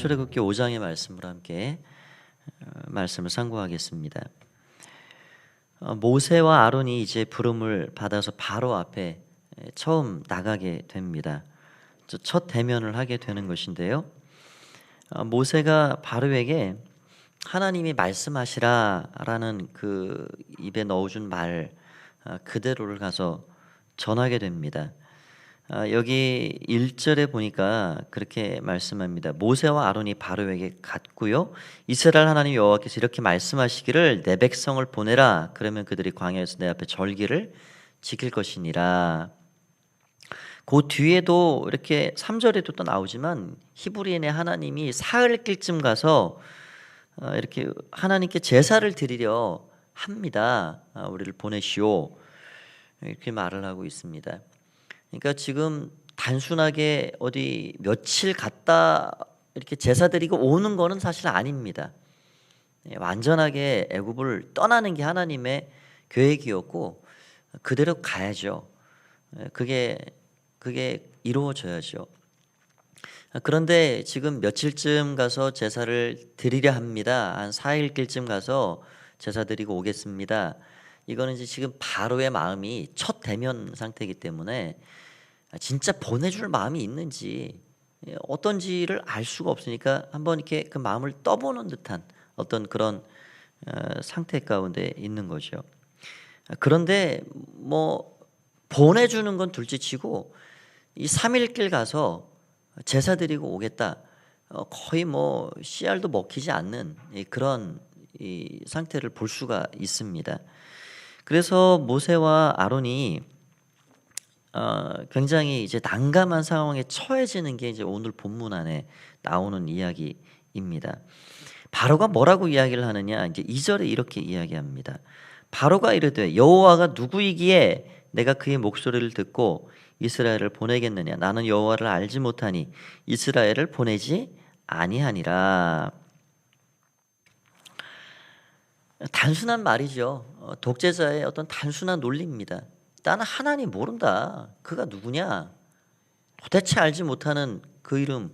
출애굽기 5장의 말씀으로 함께 말씀을 상고하겠습니다. 모세와 아론이 이제 부름을 받아서 바로 앞에 처음 나가게 됩니다. 첫 대면을 하게 되는 것인데요. 모세가 바로에게 하나님이 말씀하시라라는 그 입에 넣어준 말 그대로를 가서 전하게 됩니다. 여기 1절에 보니까 그렇게 말씀합니다. 모세와 아론이 바로에게 갔고요. 이스라엘 하나님 여호와께서 이렇게 말씀하시기를 내 백성을 보내라. 그러면 그들이 광야에서 내 앞에 절기를 지킬 것이니라. 그 뒤에도 이렇게 3절에도 또 나오지만 히브리인의 하나님이 사흘길쯤 가서 이렇게 하나님께 제사를 드리려 합니다. 우리를 보내시오. 이렇게 말을 하고 있습니다. 그러니까 지금 단순하게 어디 며칠 갔다 이렇게 제사 드리고 오는 거는 사실 아닙니다. 완전하게 애굽을 떠나는 게 하나님의 계획이었고 그대로 가야죠. 그게 이루어져야죠. 그런데 지금 며칠쯤 가서 제사를 드리려 합니다. 한 4일길쯤 가서 제사 드리고 오겠습니다. 이거는 이제 지금 바로의 마음이 첫 대면 상태이기 때문에 진짜 보내줄 마음이 있는지 어떤지를 알 수가 없으니까 한번 이렇게 그 마음을 떠보는 듯한 어떤 그런 상태 가운데 있는 거죠. 그런데 뭐 보내주는 건 둘째치고 이 3일길 가서 제사 드리고 오겠다, 거의 뭐 씨알도 먹히지 않는 그런 이 상태를 볼 수가 있습니다. 그래서 모세와 아론이 굉장히 이제 난감한 상황에 처해지는 게 이제 오늘 본문 안에 나오는 이야기입니다. 바로가 뭐라고 이야기를 하느냐? 이제 2절에 이렇게 이야기합니다. 바로가 이르되 여호와가 누구이기에 내가 그의 목소리를 듣고 이스라엘을 보내겠느냐? 나는 여호와를 알지 못하니 이스라엘을 보내지 아니하니라. 단순한 말이죠. 독재자의 어떤 단순한 논리입니다. 나는 하나님 모른다. 그가 누구냐? 도대체 알지 못하는 그 이름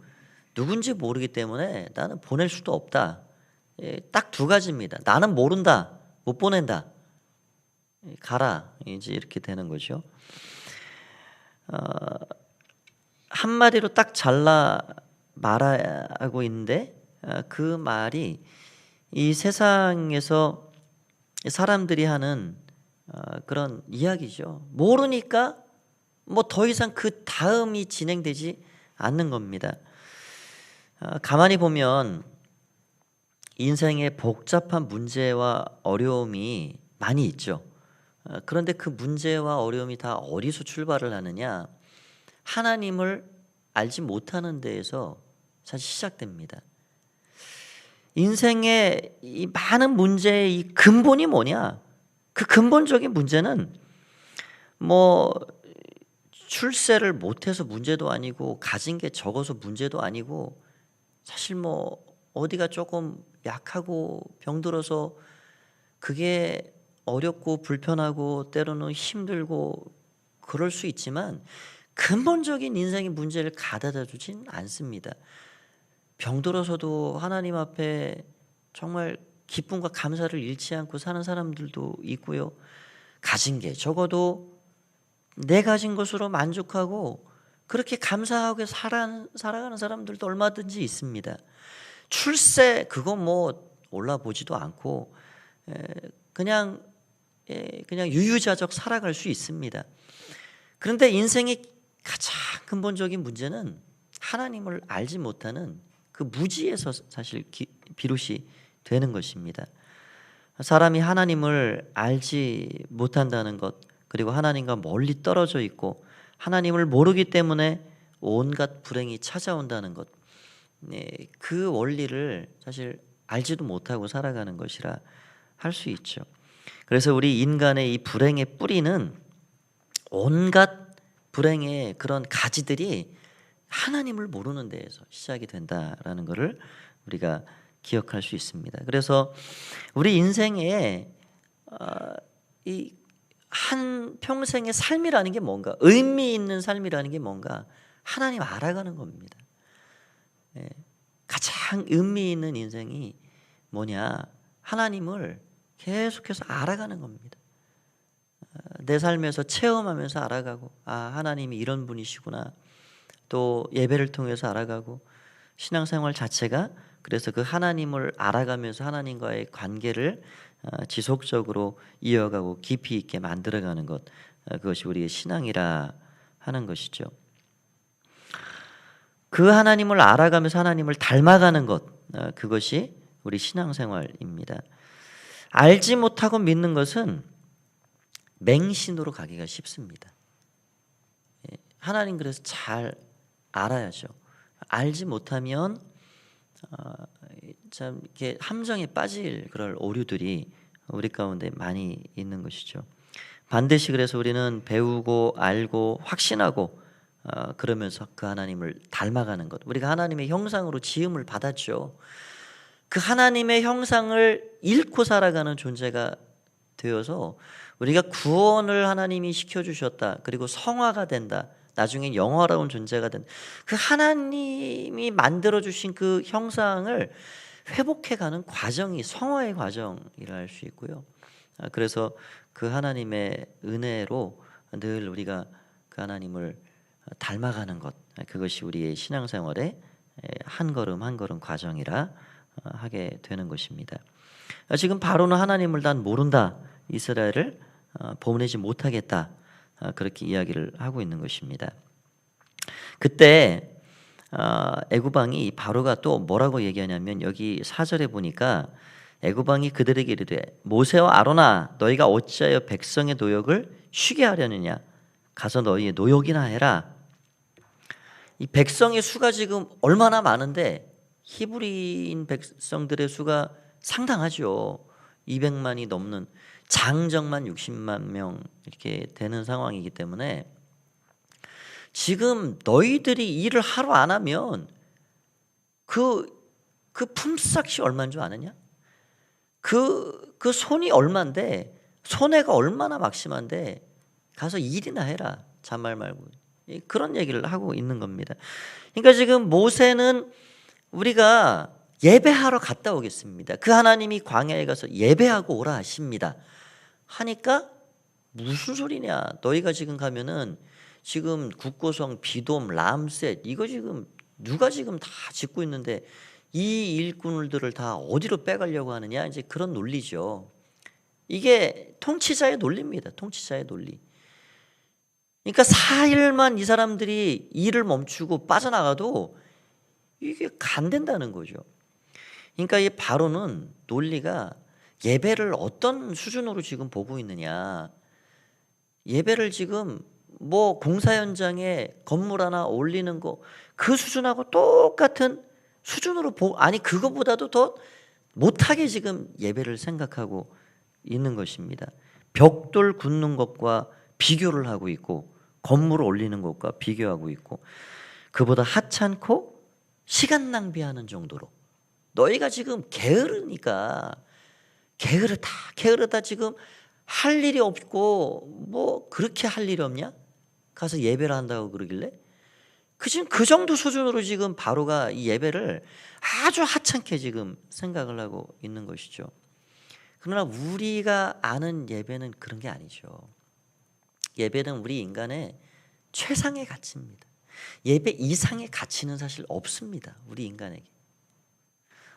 누군지 모르기 때문에 나는 보낼 수도 없다. 딱 두 가지입니다. 나는 모른다. 못 보낸다. 가라. 이제 이렇게 되는 거죠. 한마디로 딱 잘라 말하고 있는데 그 말이 이 세상에서 사람들이 하는 그런 이야기죠. 모르니까 뭐 더 이상 그 다음이 진행되지 않는 겁니다. 가만히 보면 인생에 복잡한 문제와 어려움이 많이 있죠. 그런데 그 문제와 어려움이 다 어디서 출발을 하느냐? 하나님을 알지 못하는 데에서 사실 시작됩니다. 인생의 이 많은 문제의 이 근본이 뭐냐? 그 근본적인 문제는 뭐 출세를 못해서 문제도 아니고 가진 게 적어서 문제도 아니고 사실 뭐 어디가 조금 약하고 병들어서 그게 어렵고 불편하고 때로는 힘들고 그럴 수 있지만 근본적인 인생의 문제를 가져다 주진 않습니다. 병들어서도 하나님 앞에 정말 기쁨과 감사를 잃지 않고 사는 사람들도 있고요. 가진 게 적어도 내 가진 것으로 만족하고 그렇게 감사하게 살아가는 사람들도 얼마든지 있습니다. 출세 그거 뭐 올라보지도 않고 그냥 유유자적 살아갈 수 있습니다. 그런데 인생의 가장 근본적인 문제는 하나님을 알지 못하는 그 무지에서 사실 비롯이 되는 것입니다. 사람이 하나님을 알지 못한다는 것, 그리고 하나님과 멀리 떨어져 있고 하나님을 모르기 때문에 온갖 불행이 찾아온다는 것, 그 원리를 사실 알지도 못하고 살아가는 것이라 할 수 있죠. 그래서 우리 인간의 이 불행의 뿌리는 온갖 불행의 그런 가지들이 하나님을 모르는 데에서 시작이 된다라는 것을 우리가 기억할 수 있습니다. 그래서 우리 인생에 이 한 평생의 삶이라는 게 뭔가, 의미 있는 삶이라는 게 뭔가 하나님 알아가는 겁니다. 가장 의미 있는 인생이 뭐냐? 하나님을 계속해서 알아가는 겁니다. 내 삶에서 체험하면서 알아가고, 하나님이 이런 분이시구나. 또 예배를 통해서 알아가고, 신앙생활 자체가 그래서 그 하나님을 알아가면서 하나님과의 관계를 지속적으로 이어가고 깊이 있게 만들어가는 것, 그것이 우리의 신앙이라 하는 것이죠. 그 하나님을 알아가면서 하나님을 닮아가는 것, 그것이 우리 신앙생활입니다. 알지 못하고 믿는 것은 맹신으로 가기가 쉽습니다. 하나님 그래서 잘 알아야죠. 알지 못하면 참 이렇게 함정에 빠질 그럴 오류들이 우리 가운데 많이 있는 것이죠. 반드시 그래서 우리는 배우고 알고 확신하고 그러면서 그 하나님을 닮아가는 것. 우리가 하나님의 형상으로 지음을 받았죠. 그 하나님의 형상을 잃고 살아가는 존재가 되어서 우리가 구원을 하나님이 시켜주셨다. 그리고 성화가 된다. 나중에 영화로운 존재가 된다. 그 하나님이 만들어주신 그 형상을 회복해가는 과정이 성화의 과정이라 할 수 있고요. 그래서 그 하나님의 은혜로 늘 우리가 그 하나님을 닮아가는 것, 그것이 우리의 신앙생활의 한 걸음 한 걸음 과정이라 하게 되는 것입니다. 지금 바로는 하나님을 난 모른다, 이스라엘을 보내지 못하겠다, 그렇게 이야기를 하고 있는 것입니다. 그때 애굽 왕이 바로가 또 뭐라고 얘기하냐면 여기 4절에 보니까 애굽 왕이 그들에게 이르되 모세와 아론아 너희가 어찌하여 백성의 노역을 쉬게 하려느냐, 가서 너희의 노역이나 해라. 이 백성의 수가 지금 얼마나 많은데 히브리인 백성들의 수가 상당하죠. 200만이 넘는, 장정만 60만 명 이렇게 되는 상황이기 때문에 지금 너희들이 일을 하루 안 하면 그 품삯이 얼마인 줄 아느냐? 그 손이 얼만데, 손해가 얼마나 막심한데 가서 일이나 해라, 잔말 말고. 그런 얘기를 하고 있는 겁니다. 그러니까 지금 모세는 우리가 예배하러 갔다 오겠습니다. 그 하나님이 광야에 가서 예배하고 오라 하십니다. 하니까 무슨 소리냐? 너희가 지금 가면은 지금 국고성, 비돔, 람셋 이거 지금 누가 지금 다 짓고 있는데 이 일꾼들을 다 어디로 빼가려고 하느냐? 이제 그런 논리죠. 이게 통치자의 논리입니다. 통치자의 논리. 그러니까 4일만 이 사람들이 일을 멈추고 빠져나가도 이게 안 된다는 거죠. 그러니까 이 바로는 논리가 예배를 어떤 수준으로 지금 보고 있느냐. 예배를 지금 뭐 공사 현장에 건물 하나 올리는 거 그 수준하고 똑같은 수준으로 아니 그거보다도 더 못하게 지금 예배를 생각하고 있는 것입니다. 벽돌 굽는 것과 비교를 하고 있고 건물을 올리는 것과 비교하고 있고 그보다 하찮고 시간 낭비하는 정도로 너희가 지금 게으르니까 게으르다 지금 할 일이 없고 뭐 그렇게 할 일이 없냐? 가서 예배를 한다고 그러길래 지금 그 정도 수준으로 지금 바로가 이 예배를 아주 하찮게 지금 생각을 하고 있는 것이죠. 그러나 우리가 아는 예배는 그런 게 아니죠. 예배는 우리 인간의 최상의 가치입니다. 예배 이상의 가치는 사실 없습니다. 우리 인간에게.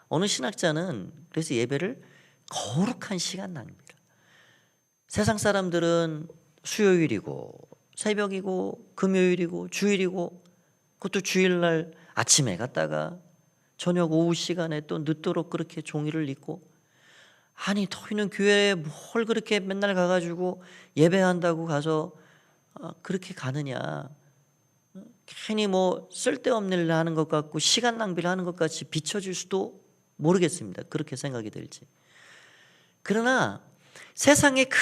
어느 신학자는 그래서 예배를 거룩한 시간 낭비라. 세상 사람들은 수요일이고 새벽이고 금요일이고 주일이고 그것도 주일날 아침에 갔다가 저녁 오후 시간에 또 늦도록 그렇게 종이를 읽고, 아니 너희는 교회에 뭘 그렇게 맨날 가가지고 예배한다고 가서 그렇게 가느냐. 괜히 뭐 쓸데없는 일을 하는 것 같고 시간 낭비를 하는 것 같이 비춰질 수도 모르겠습니다. 그렇게 생각이 들지. 그러나 세상에 그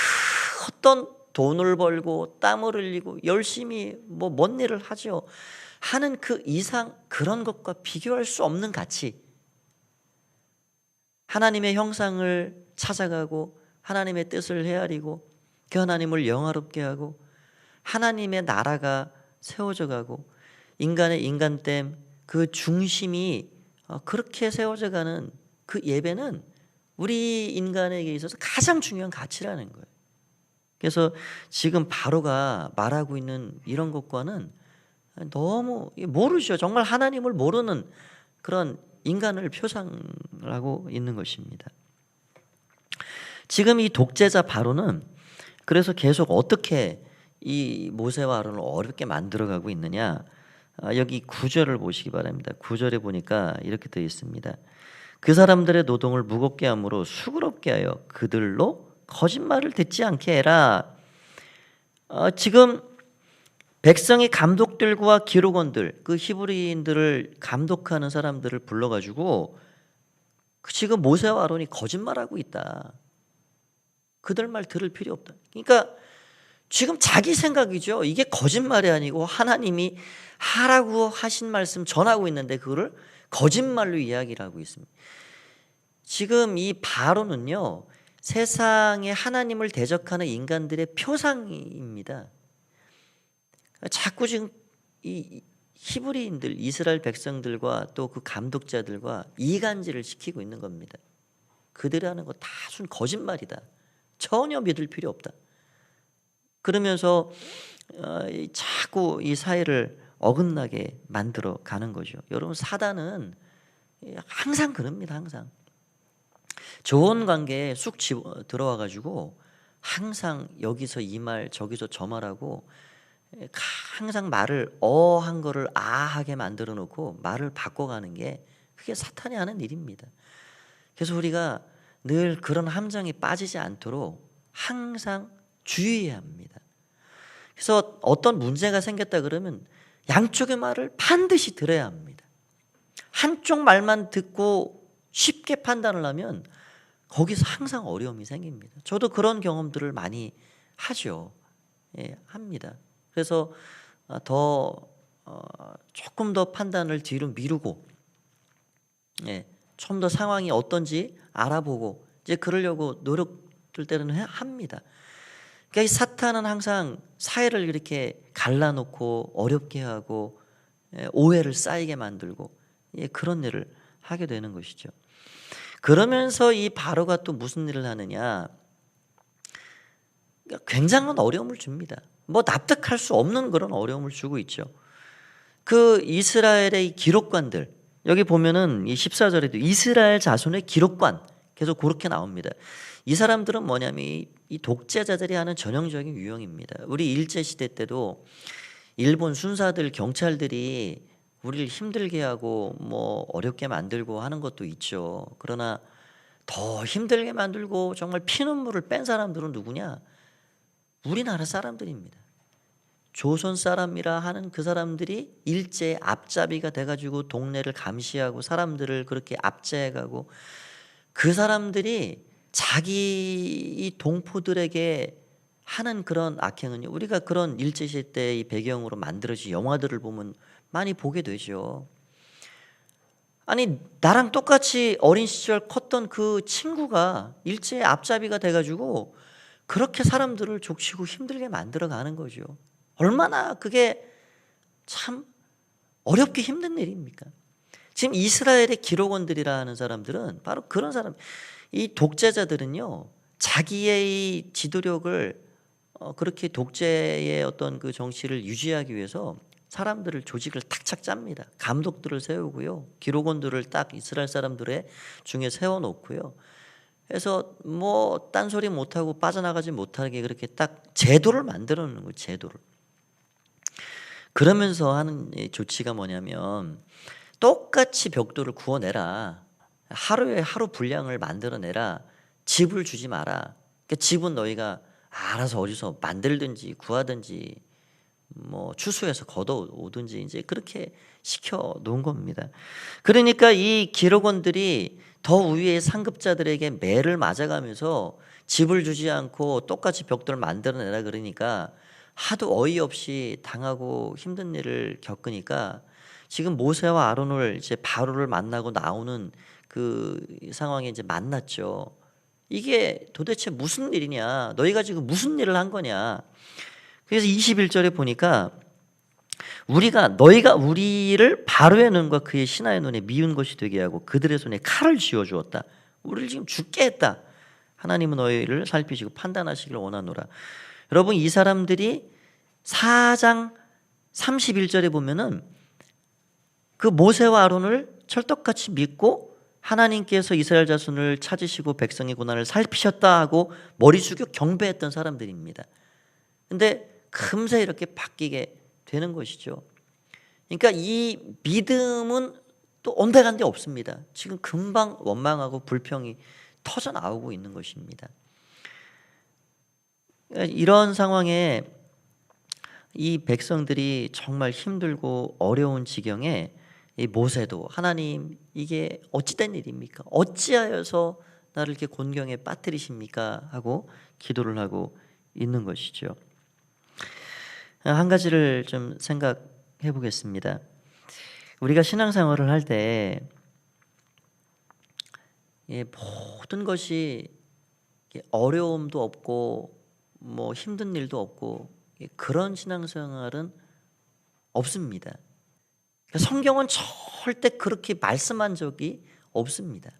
어떤 돈을 벌고 땀을 흘리고 열심히 뭐 뭔 일을 하죠 하는 그 이상 그런 것과 비교할 수 없는 가치, 하나님의 형상을 찾아가고 하나님의 뜻을 헤아리고 그 하나님을 영화롭게 하고 하나님의 나라가 세워져 가고 인간의 인간됨 그 중심이 그렇게 세워져 가는 그 예배는 우리 인간에게 있어서 가장 중요한 가치라는 거예요. 그래서 지금 바로가 말하고 있는 이런 것과는 너무 모르죠. 정말 하나님을 모르는 그런 인간을 표상을 하고 있는 것입니다. 지금 이 독재자 바로는 그래서 계속 어떻게 이 모세와 아론을 어렵게 만들어가고 있느냐. 여기 9절을 보시기 바랍니다. 9절에 보니까 이렇게 되어 있습니다. 그 사람들의 노동을 무겁게 함으로 수고롭게 하여 그들로 거짓말을 듣지 않게 해라. 지금 백성의 감독들과 기록원들, 그 히브리인들을 감독하는 사람들을 불러가지고 지금 모세와 아론이 거짓말하고 있다. 그들 말 들을 필요 없다. 그러니까 지금 자기 생각이죠. 이게 거짓말이 아니고 하나님이 하라고 하신 말씀 전하고 있는데 그거를 거짓말로 이야기를 하고 있습니다. 지금 이 바로는요, 세상에 하나님을 대적하는 인간들의 표상입니다. 자꾸 지금 이 히브리인들, 이스라엘 백성들과 또 그 감독자들과 이간질을 시키고 있는 겁니다. 그들이 하는 거 다 순 거짓말이다. 전혀 믿을 필요 없다. 그러면서 자꾸 이 사회를 어긋나게 만들어 가는 거죠. 여러분, 사단은 항상 그럽니다. 항상 좋은 관계에 쑥 들어와 가지고 항상 여기서 이 말 저기서 저 말하고 항상 말을 어한 거를 아하게 만들어 놓고 말을 바꿔가는 게 그게 사탄이 하는 일입니다. 그래서 우리가 늘 그런 함정에 빠지지 않도록 항상 주의해야 합니다. 그래서 어떤 문제가 생겼다 그러면 양쪽의 말을 반드시 들어야 합니다. 한쪽 말만 듣고 쉽게 판단을 하면 거기서 항상 어려움이 생깁니다. 저도 그런 경험들을 많이 하죠. 합니다. 그래서 조금 더 판단을 뒤로 미루고 좀 더 상황이 어떤지 알아보고 이제 그러려고 노력들 때는 합니다. 그러니까 이 사탄은 항상 사회를 이렇게 갈라놓고 어렵게 하고 오해를 쌓이게 만들고 그런 일을 하게 되는 것이죠. 그러면서 이 바로가 또 무슨 일을 하느냐, 굉장한 어려움을 줍니다. 뭐 납득할 수 없는 그런 어려움을 주고 있죠. 그 이스라엘의 이 기록관들, 여기 보면은 이 14절에도 이스라엘 자손의 기록관 계속 그렇게 나옵니다. 이 사람들은 뭐냐면 이 독재자들이 하는 전형적인 유형입니다. 우리 일제시대 때도 일본 순사들, 경찰들이 우리를 힘들게 하고 뭐 어렵게 만들고 하는 것도 있죠. 그러나 더 힘들게 만들고 정말 피눈물을 뺀 사람들은 누구냐? 우리나라 사람들입니다. 조선 사람이라 하는 그 사람들이 일제의 앞잡이가 돼가지고 동네를 감시하고 사람들을 그렇게 압제해가고 그 사람들이 자기 동포들에게 하는 그런 악행은요, 우리가 그런 일제시대 때의 배경으로 만들어진 영화들을 보면 많이 보게 되죠. 아니, 나랑 똑같이 어린 시절 컸던 그 친구가 일제의 앞잡이가 돼가지고 그렇게 사람들을 족치고 힘들게 만들어가는 거죠. 얼마나 그게 참 어렵게 힘든 일입니까? 지금 이스라엘의 기록원들이라 하는 사람들은 바로 그런 사람. 이 독재자들은요, 자기의 이 지도력을 그렇게 독재의 어떤 그 정치를 유지하기 위해서 사람들을 조직을 탁착 짭니다. 감독들을 세우고요, 기록원들을 딱 이스라엘 사람들의 중에 세워놓고요. 그래서 뭐 딴소리 못하고 빠져나가지 못하게 그렇게 딱 제도를 만들어 놓는 거예요. 제도를. 그러면서 하는 조치가 뭐냐면 똑같이 벽돌을 구워내라. 하루에 하루 분량을 만들어내라. 집을 주지 마라. 그러니까 집은 너희가 알아서 어디서 만들든지 구하든지 뭐 추수해서 걷어오든지 이제 그렇게 시켜 놓은 겁니다. 그러니까 이 기록원들이 더 위의 상급자들에게 매를 맞아가면서 집을 주지 않고 똑같이 벽돌을 만들어내라 그러니까 하도 어이없이 당하고 힘든 일을 겪으니까 지금 모세와 아론을 이제 바로를 만나고 나오는 그 상황에 이제 만났죠. 이게 도대체 무슨 일이냐? 너희가 지금 무슨 일을 한 거냐? 그래서 21절에 보니까 너희가 우리를 바로의 눈과 그의 신하의 눈에 미운 것이 되게 하고 그들의 손에 칼을 쥐어 주었다. 우리를 지금 죽게 했다. 하나님은 너희를 살피시고 판단하시기를 원하노라. 여러분, 이 사람들이 4장 31절에 보면은 그 모세와 아론을 철떡같이 믿고 하나님께서 이스라엘 자손을 찾으시고 백성의 고난을 살피셨다 하고 머리 숙여 경배했던 사람들입니다. 근데 금세 이렇게 바뀌게 되는 것이죠. 그러니까 이 믿음은 또 온데간데 없습니다. 지금 금방 원망하고 불평이 터져 나오고 있는 것입니다. 이런 상황에 이 백성들이 정말 힘들고 어려운 지경에 이 모세도 하나님, 이게 어찌된 일입니까? 어찌하여서 나를 이렇게 곤경에 빠뜨리십니까? 하고 기도를 하고 있는 것이죠. 한 가지를 좀 생각해 보겠습니다. 우리가 신앙생활을 할 때 모든 것이 어려움도 없고 뭐 힘든 일도 없고 그런 신앙생활은 없습니다. 성경은 절대 그렇게 말씀한 적이 없습니다.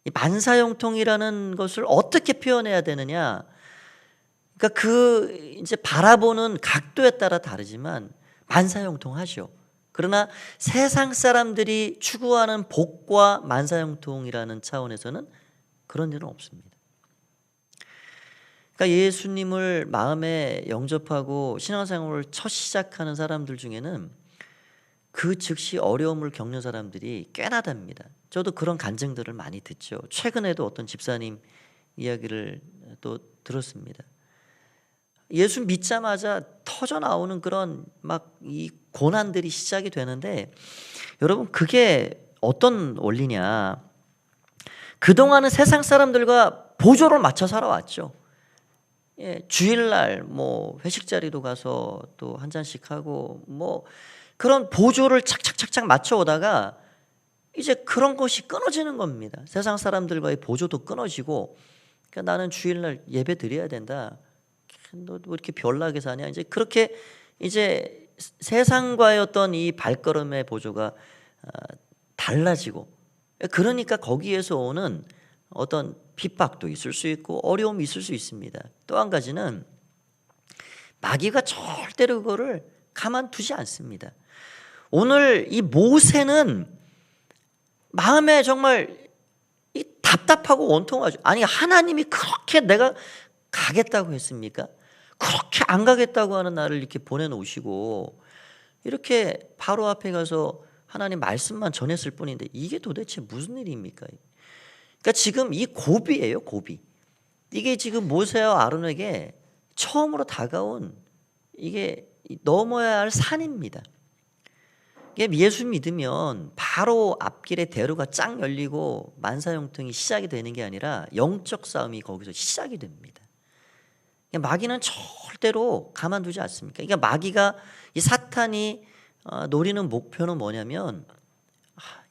이 만사형통이라는 것을 어떻게 표현해야 되느냐? 그러니까 이제 바라보는 각도에 따라 다르지만 만사형통하죠. 그러나 세상 사람들이 추구하는 복과 만사형통이라는 차원에서는 그런 일은 없습니다. 그러니까 예수님을 마음에 영접하고 신앙생활을 첫 시작하는 사람들 중에는 그 즉시 어려움을 겪는 사람들이 꽤나 됩니다. 저도 그런 간증들을 많이 듣죠. 최근에도 어떤 집사님 이야기를 또 들었습니다. 예수 믿자마자 터져 나오는 그런 막 이 고난들이 시작이 되는데, 여러분, 그게 어떤 원리냐? 그동안은 세상 사람들과 보조를 맞춰 살아왔죠. 주일날 뭐 회식 자리도 가서 또 한 잔씩 하고 뭐 그런 보조를 착착착착 맞춰 오다가 이제 그런 것이 끊어지는 겁니다. 세상 사람들과의 보조도 끊어지고, 그러니까 나는 주일날 예배 드려야 된다. 너 왜 이렇게 별나게 사냐? 이제 그렇게 이제 세상과의 어떤 이 발걸음의 보조가 달라지고, 그러니까 거기에서 오는 어떤 핍박도 있을 수 있고 어려움이 있을 수 있습니다. 또 한 가지는 마귀가 절대로 그거를 가만두지 않습니다. 오늘 이 모세는 마음에 정말 이 답답하고 원통하죠. 아니, 하나님이 그렇게 내가 가겠다고 했습니까? 그렇게 안 가겠다고 하는 나를 이렇게 보내놓으시고 이렇게 바로 앞에 가서 하나님 말씀만 전했을 뿐인데 이게 도대체 무슨 일입니까? 그러니까 지금 이 고비예요, 고비. 이게 지금 모세와 아론에게 처음으로 다가온 이게 넘어야 할 산입니다. 예수 믿으면 바로 앞길에 대로가 쫙 열리고 만사형통이 시작이 되는 게 아니라 영적 싸움이 거기서 시작이 됩니다. 마귀는 절대로 가만두지 않습니까? 그러니까 마귀가, 이 사탄이 노리는 목표는 뭐냐면,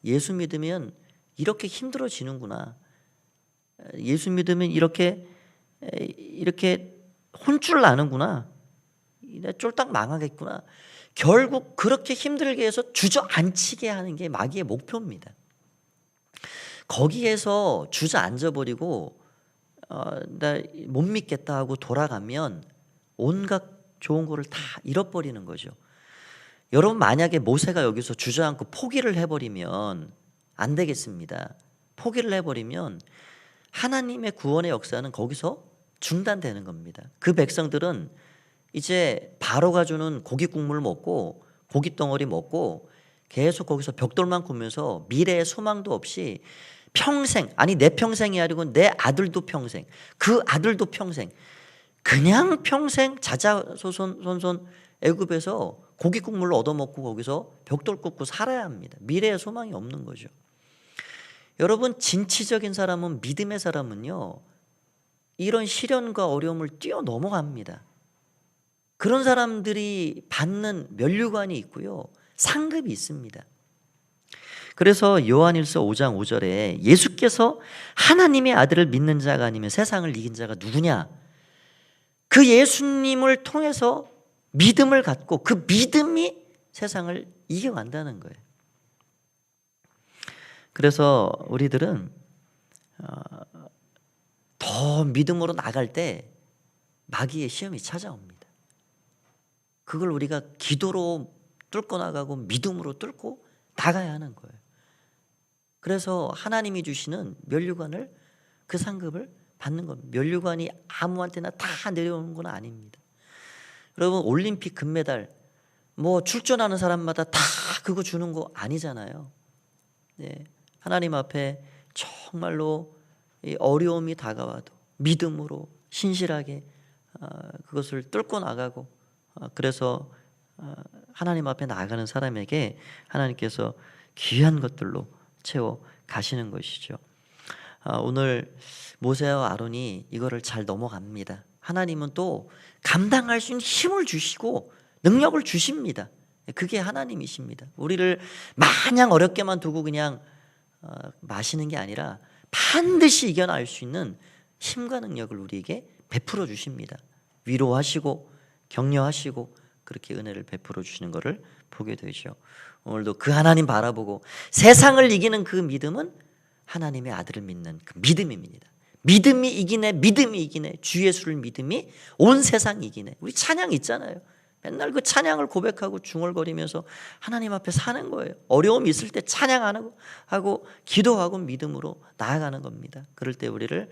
예수 믿으면 이렇게 힘들어지는구나. 예수 믿으면 이렇게 혼쭐 나는구나. 쫄딱 망하겠구나. 결국 그렇게 힘들게 해서 주저앉히게 하는 게 마귀의 목표입니다. 거기에서 주저앉아버리고 나 못 믿겠다 하고 돌아가면 온갖 좋은 거를 다 잃어버리는 거죠. 여러분, 만약에 모세가 여기서 주저앉고 포기를 해버리면 안 되겠습니다. 포기를 해버리면 하나님의 구원의 역사는 거기서 중단되는 겁니다. 그 백성들은 이제 바로가 주는 고기 국물 먹고 고기 덩어리 먹고 계속 거기서 벽돌만 꾸면서 미래의 소망도 없이 평생, 아니 내 평생이 아니고 내 아들도 평생, 그 아들도 평생, 그냥 평생 자자손손 애굽에서 고기 국물을 얻어먹고 거기서 벽돌 굽고 살아야 합니다. 미래의 소망이 없는 거죠. 여러분, 진취적인 사람은, 믿음의 사람은요, 이런 시련과 어려움을 뛰어넘어갑니다. 그런 사람들이 받는 면류관이 있고요, 상급이 있습니다. 그래서 요한일서 5장 5절에 예수께서 하나님의 아들을 믿는 자가 아니면 세상을 이긴 자가 누구냐? 그 예수님을 통해서 믿음을 갖고 그 믿음이 세상을 이겨간다는 거예요. 그래서 우리들은 더 믿음으로 나갈 때 마귀의 시험이 찾아옵니다. 그걸 우리가 기도로 뚫고 나가고 믿음으로 뚫고 나가야 하는 거예요. 그래서 하나님이 주시는 면류관을, 그 상급을 받는 겁니다. 면류관이 아무한테나 다 내려오는 건 아닙니다. 여러분, 올림픽 금메달 뭐 출전하는 사람마다 다 그거 주는 거 아니잖아요. 네, 하나님 앞에 정말로 이 어려움이 다가와도 믿음으로 신실하게 그것을 뚫고 나가고, 그래서 하나님 앞에 나아가는 사람에게 하나님께서 귀한 것들로 채워 가시는 것이죠. 오늘 모세와 아론이 이거를 잘 넘어갑니다. 하나님은 또 감당할 수 있는 힘을 주시고 능력을 주십니다. 그게 하나님이십니다. 우리를 마냥 어렵게만 두고 그냥 마시는 게 아니라 반드시 이겨낼 수 있는 힘과 능력을 우리에게 베풀어 주십니다. 위로하시고 격려하시고 그렇게 은혜를 베풀어 주시는 것을 보게 되죠. 오늘도 그 하나님 바라보고 세상을 이기는 그 믿음은 하나님의 아들을 믿는 그 믿음입니다. 믿음이 이기네, 믿음이 이기네, 주 예수를 믿음이 온 세상 이기네. 우리 찬양 있잖아요. 맨날 그 찬양을 고백하고 중얼거리면서 하나님 앞에 사는 거예요. 어려움이 있을 때 찬양하고 기도하고 믿음으로 나아가는 겁니다. 그럴 때 우리를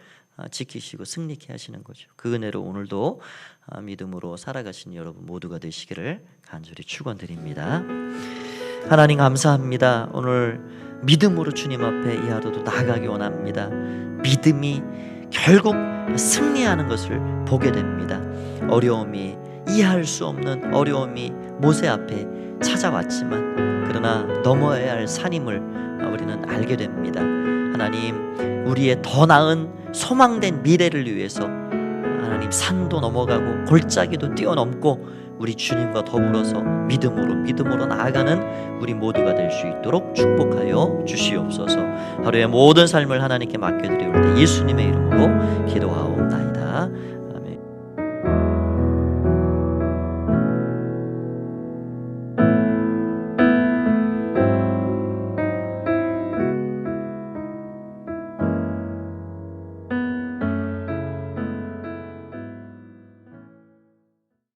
지키시고 승리케 하시는 거죠. 그 은혜로 오늘도 믿음으로 살아가시는 여러분 모두가 되시기를 간절히 축원드립니다. 하나님 감사합니다. 오늘 믿음으로 주님 앞에 이 하루도 나아가기 원합니다. 믿음이 결국 승리하는 것을 보게 됩니다. 어려움이, 이해할 수 없는 어려움이 모세 앞에 찾아왔지만 그러나 넘어야 할 산임을 우리는 알게 됩니다. 하나님, 우리의 더 나은 소망된 미래를 위해서 하나님 산도 넘어가고 골짜기도 뛰어넘고 우리 주님과 더불어서 믿음으로 나아가는 우리 모두가 될 수 있도록 축복하여 주시옵소서. 하루의 모든 삶을 하나님께 맡겨드리올 때 예수님의 이름으로 기도하옵나이다.